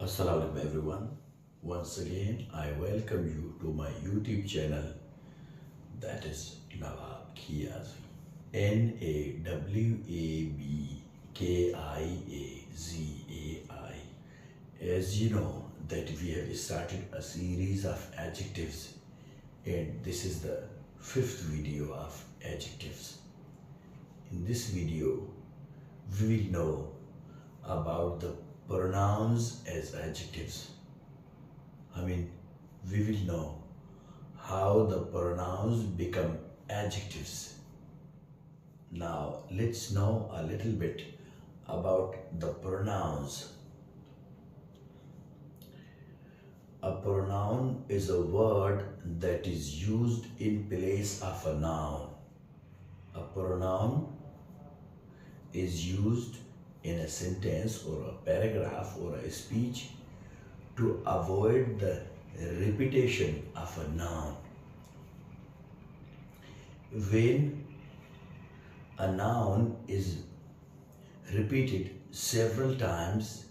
Assalamu alaikum everyone. Once again, I welcome you to my YouTube channel, that is Nawab Kiazai. Nawabkiazai. As you know, that we have started a series of adjectives, and this is the fifth video of adjectives. In this video, we will know about the pronouns as adjectives. We will know how the pronouns become adjectives. Now, let's know a little bit about the pronouns. A pronoun is a word that is used in place of a noun. A pronoun is used in a sentence or a paragraph or a speech to avoid the repetition of a noun. When a noun is repeated several times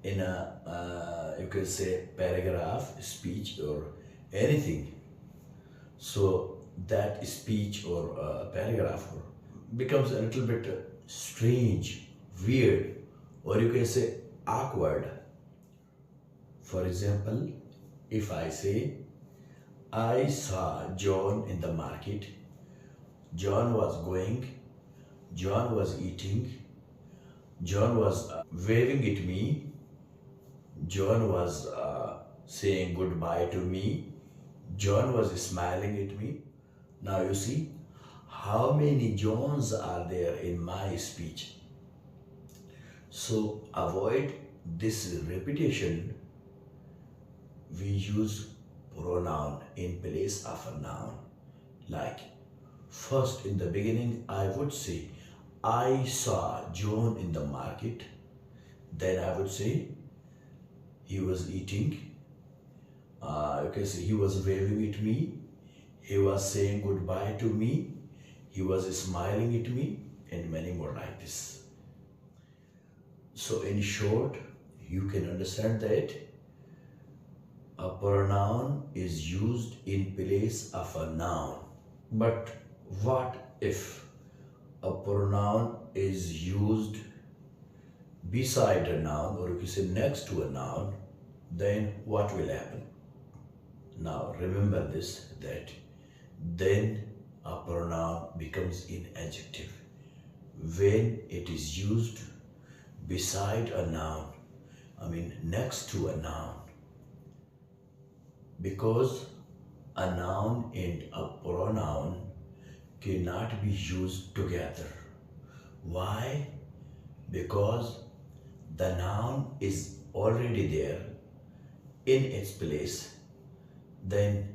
in a you can say paragraph, speech, or anything, so that speech or paragraph becomes a little bit strange, weird, or you can say awkward. For example, if I say, I saw John in the market, John was going, John was eating, John was waving at me, John was saying goodbye to me, John was smiling at me. Now you see how many Johns are there in my speech. So avoid this repetition, we use pronoun in place of a noun. Like first in the beginning I would say, I saw John in the market. Then I would say he was eating. You can say he was waving at me. He was saying goodbye to me. He was smiling at me, and many more like this. So in short, you can understand that a pronoun is used in place of a noun. But what if a pronoun is used beside a noun, or you can say next to a noun? Then what will happen? Now remember this, that then a pronoun becomes an adjective when it is used beside a noun, next to a noun. Because a noun and a pronoun cannot be used together. Why? Because the noun is already there in its place. Then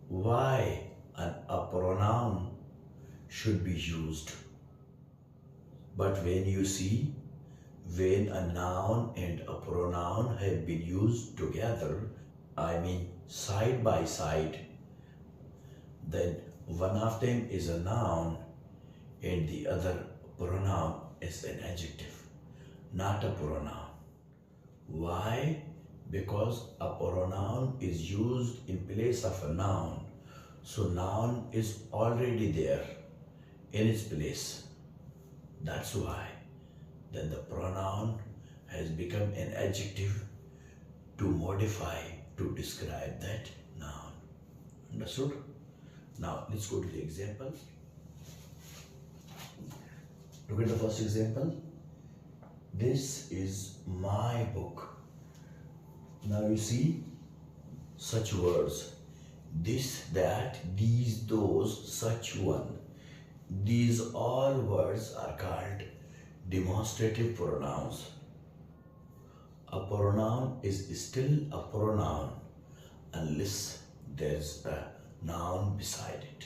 why a pronoun should be used? But when you see, when a noun and a pronoun have been used together, side by side, then one of them is a noun and the other pronoun is an adjective, not a pronoun. Why? Because a pronoun is used in place of a noun. So noun is already there in its place. That's why then the pronoun has become an adjective to modify, to describe that noun. Understood? Now let's go to the example. Look at the first example. This is my book. Now you see such words. This, that, these, those, such one. These all words are called demonstrative pronouns. A pronoun is still a pronoun unless there's a noun beside it.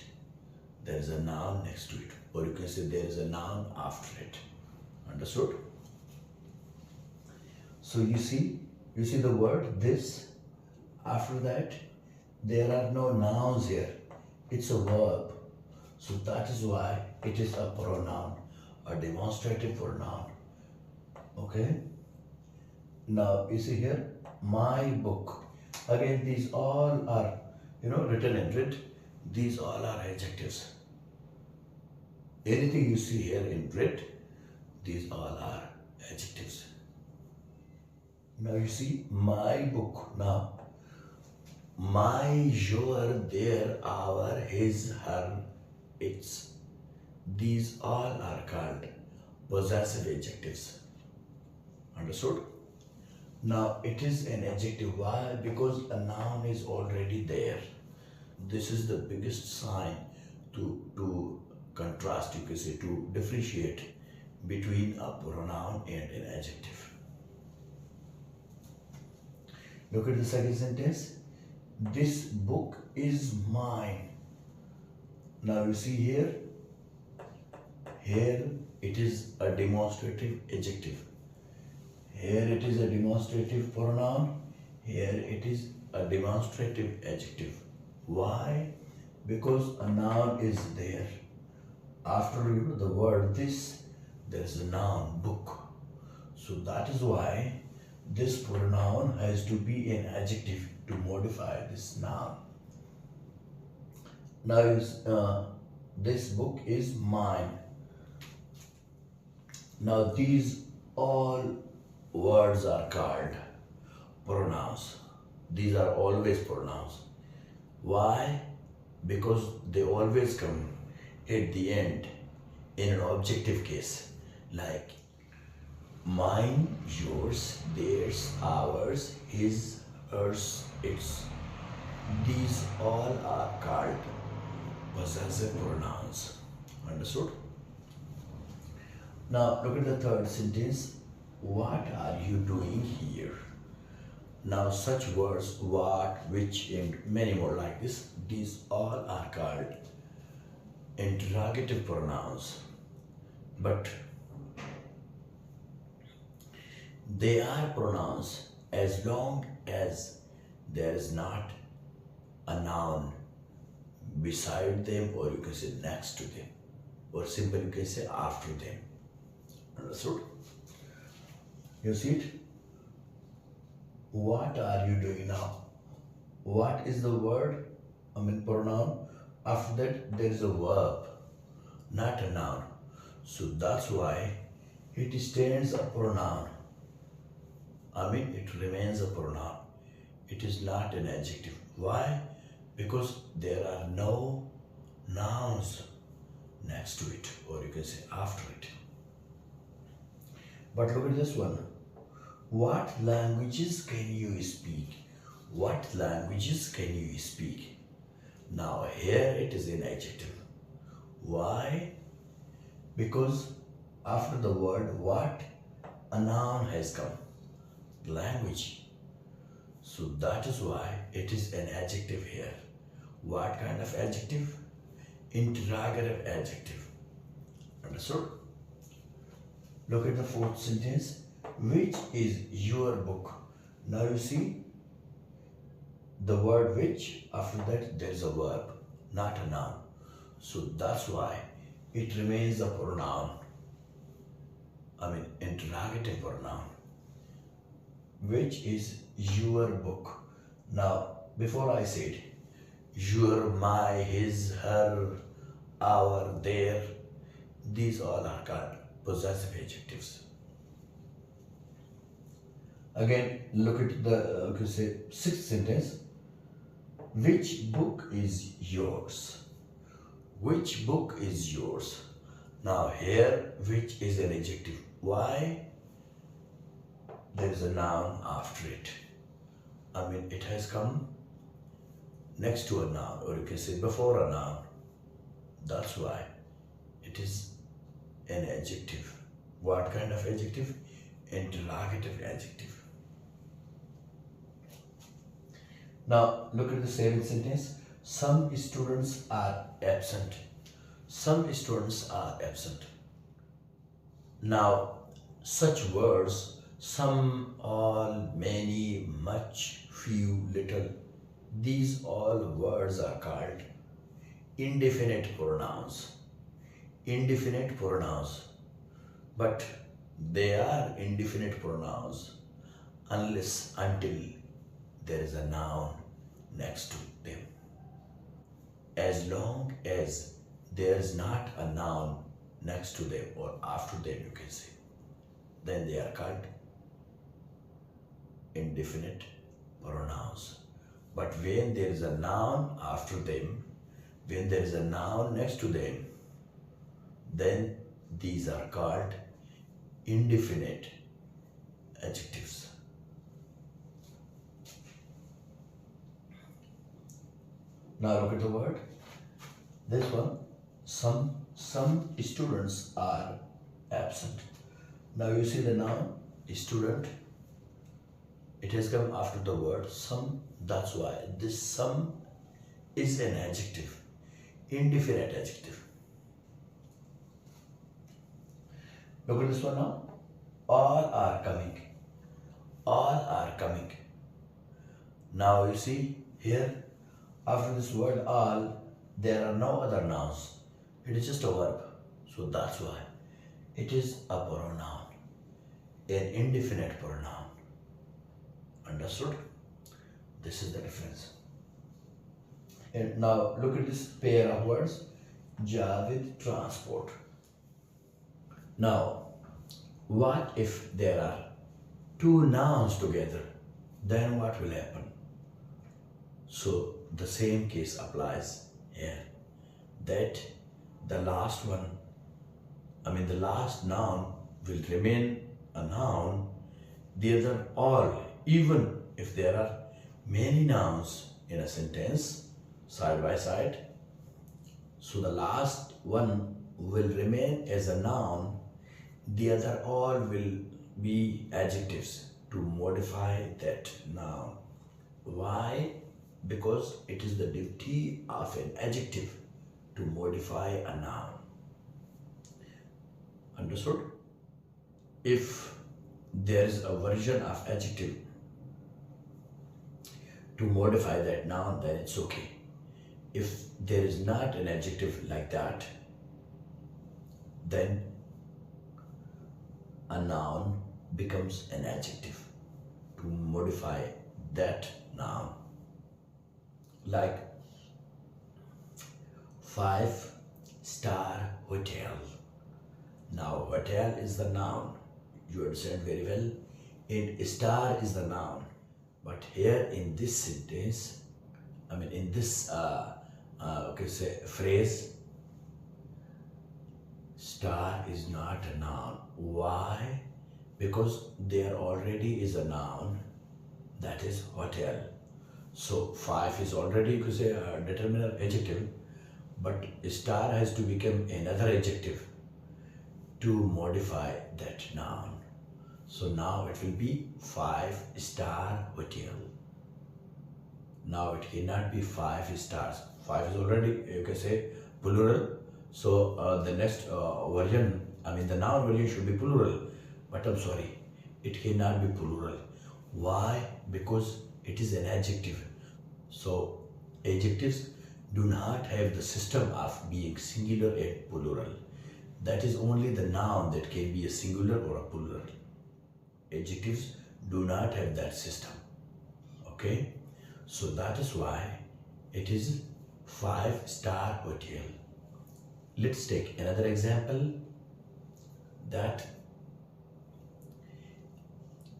There is a noun next to it, or you can say there is a noun after it. Understood? So you see the word this. After that, there are no nouns here. It's a verb. So that is why it is a pronoun, a demonstrative pronoun. Okay? Now you see here, my book. Again, these all are, written in red. These all are adjectives. Anything you see here in red, these all are adjectives. Now you see my book. Now, my, your, their, our, his, her, its. These all are called possessive adjectives. Understood? Now it is an adjective. Why? Because a noun is already there. This is the biggest sign to contrast, you can say, to differentiate between a pronoun and an adjective. Look at the second sentence. This book is mine. Now you see here it is a demonstrative adjective. Here it is a demonstrative pronoun. Here it is a demonstrative adjective. Why? Because a noun is there. After the word this, there is a noun, book. So that is why this pronoun has to be an adjective to modify this noun. Now this book is mine. Now these all words are called pronouns. These are always pronouns. Why? Because they always come at the end in an objective case, like mine, yours, theirs, ours, his, hers, its. These all are called possessive pronouns. Understood? Now look at the third sentence. What are you doing here? Now such words, what, which, and many more like this, these all are called interrogative pronouns. But they are pronouns as long as there is not a noun beside them, or you can say next to them, or simply you can say after them. Understood? You see it? What are you doing now? What is the word? Pronoun. After that there is a verb, not a noun. So that's why it stands a pronoun. It remains a pronoun. It is not an adjective. Why? Because there are no nouns next to it, or you can say after it. But look at this one. What languages can you speak? What languages can you speak? Now here it is an adjective. Why? Because after the word what, a noun has come. Language. So that is why it is an adjective here. What kind of adjective? Interrogative adjective. Understood? Look at the fourth sentence. Which is your book? Now you see the word which, after that there is a verb, not a noun. So that's why it remains a pronoun. Interrogative pronoun. Which is your book? Now, before I said your, my, his, her, our, their, these all are called possessive adjectives. Again, look at the sixth sentence. Which book is yours? Which book is yours? Now here, which is an adjective. Why? There is a noun after it. It has come next to a noun, or you can say before a noun. That's why it is an adjective. What kind of adjective? Interrogative adjective. Now look at the seventh sentence. Some students are absent. Some students are absent. Now such words, some, all, many, much, few, little, these all words are called indefinite pronouns. Indefinite pronouns. But they are indefinite pronouns until there is a noun next to them. As long as there is not a noun next to them or after them, you can say, then they are called indefinite pronouns. But when there is a noun after them, when there is a noun next to them, then these are called indefinite adjectives. Now look at the word. This one, some students are absent. Now you see the noun student. It has come after the word some. That's why this some is an adjective, indefinite adjective. Look at this one now. All are coming. All are coming. Now you see here, after this word all, there are no other nouns. It is just a verb. So that's why it is a pronoun, an indefinite pronoun. Understood? This is the difference. And now look at this pair of words, Javed transport. Now, what if there are two nouns together? Then what will happen? So the same case applies here, that the last noun will remain a noun, the other all, even if there are many nouns in a sentence side by side. So the last one will remain as a noun, the other all will be adjectives to modify that noun. Why? Because it is the duty of an adjective to modify a noun. Understood? If there is a version of adjective to modify that noun, then it's okay. If there is not an adjective like that, then a noun becomes an adjective to modify that noun. Like 5-star hotel. Now hotel is the noun, you understand very well, and star is the noun. But here in this sentence, in this phrase, star is not a noun. Why? Because there already is a noun, that is hotel. So 5 is already, you could say, a determinate adjective, but star has to become another adjective to modify that noun. So now it will be 5-star hotel. Now it cannot be 5 stars. 5 is already, you can say, plural. So the next version, the noun version should be plural. But I'm sorry, it cannot be plural. Why? Because it is an adjective. So adjectives do not have the system of being singular and plural. That is only the noun that can be a singular or a plural. Adjectives do not have that system. Okay? So that is why it is 5-star hotel. Let's take another example, that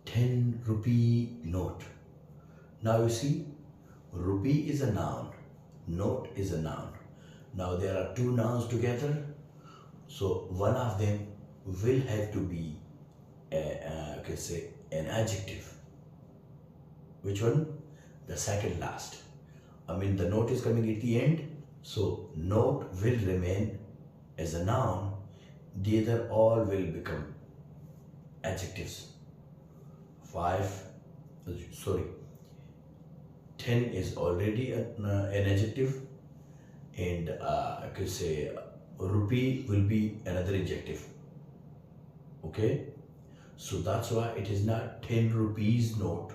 10 rupee note. Now you see, rupee is a noun, note is a noun. Now there are two nouns together, so one of them will have to be an adjective. Which one? The second last. The note is coming at the end, so note will remain as a noun, the other all will become adjectives. 10 is already an adjective, and rupee will be another adjective. Okay, so that's why it is not 10 rupees note,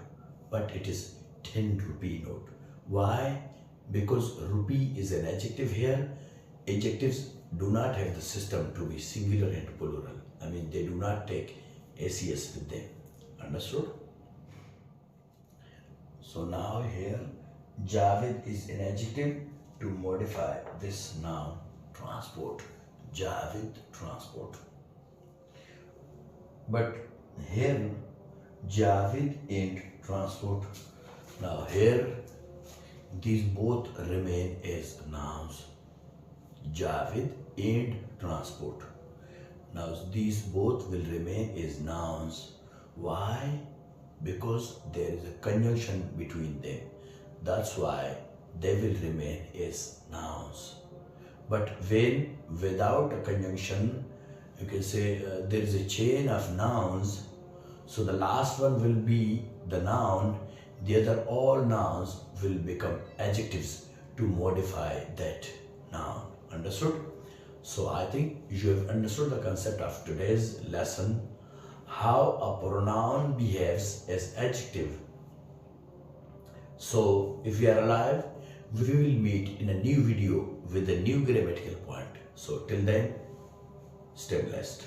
but it is 10 rupee note. Why? Because rupee is an adjective here. Adjectives do not have the system to be singular and plural. They do not take ACS with them. Understood? So now here Javed is an adjective to modify this noun transport. Javed transport. But here Javed and transport. Now here these both remain as nouns. Javed and transport. Now these both will remain as nouns. Why? Because there is a conjunction between them. That's why they will remain as nouns. But when without a conjunction, you can say there is a chain of nouns. So the last one will be the noun. The other all nouns will become adjectives to modify that noun. Understood? So I think you have understood the concept of today's lesson, how a pronoun behaves as adjective. So if we are alive, we will meet in a new video with a new grammatical point. So till then, stay blessed.